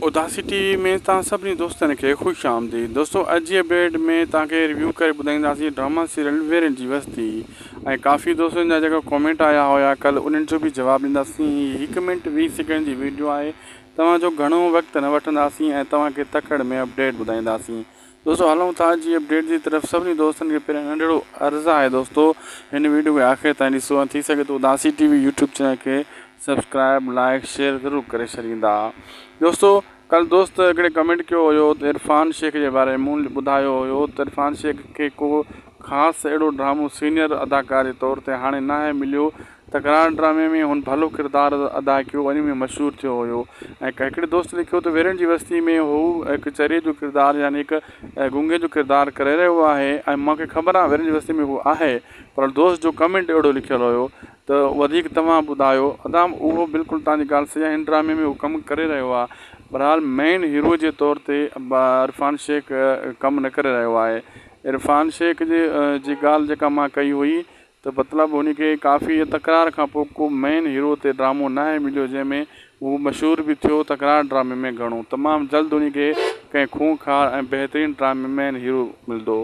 उदासी TV में तव्हां सभिनी दोस्तनि खे ख़ुशि आमदीद। दोस्तों, अॼु जी अपडेट में तव्हांखे रिव्यू करे ॿुधाईंदासीं ड्रामा सीरियल वेरनि जी वस्ती ऐं काफ़ी दोस्तनि जा जेका कॉमेंट आया हुआ कल्ह उन्हनि जो बि जवाबु ॾींदासीं। 1 मिंट 20 सेकेंड जी वीडियो आहे, तव्हांजो घणो वक़्तु न वठंदासीं ऐं तव्हांखे तकड़ में अपडेट ॿुधाईंदासीं। दोस्तों, हलूं था जी अपडेट जी तरफ़। सभिनी दोस्तनि खे पहिरियों नंढिड़ो अर्ज़ु आहे दोस्तों, हिन वीडियो खे आख़िर ताईं ॾिसो ऐं थी सघे तो उदासी टीवी यूट्यूब चैनल खे सब्सक्राइब लाइक शेयर ज़रूरु करे छॾींदा। दोस्तों, कल दोस्त हिकिड़े कमेंट कयो हुयो त इरफान शेख जे बारे में मूं ॿुधायो हुयो त इरफान शेख खे को ख़ासि अहिड़ो ड्रामो सीनियर अदाकार जे तौर ते हाणे नाहे मिलियो। तकरार ड्रामे में हुन भलो किरदारु अदा कयो, वञी में मशहूरु थियो हुयो। ऐं हिकिड़े दोस्त लिखियो त वेरनि जी बस्ती में हू हिकु चरिए जो किरदारु यानी हिकु गुंगे जो किरदारु करे रहियो आहे ऐं मूंखे ख़बर आहे वेरनि जी बस्ती में हू आहे, पर दोस्त जो कमेंट अहिड़ो लिखियलु हुयो त वधीक तव्हां ॿुधायो। अदा उहो बिल्कुलु तव्हांजी ॻाल्हि सही आहे, हिन ड्रामे में हू कमु करे रहियो आहे। बहरहाल मेन हीरो जे तौर ते इरफान शेख कमु न करे रहियो आहे। इरफान शेख जी ॻाल्हि जेका मां कई हुई त मतिलबु हुनखे काफ़ी तकरार खां पोइ को मेन हीरो ते ड्रामो नाहे मिलियो जंहिंमें उहो मशहूरु बि थियो तकरार ड्रामे में घणो। तमामु जल्द हुनखे कंहिं खूंखार ऐं बहितरीनु ड्रामे मेन हीरो मिलंदो।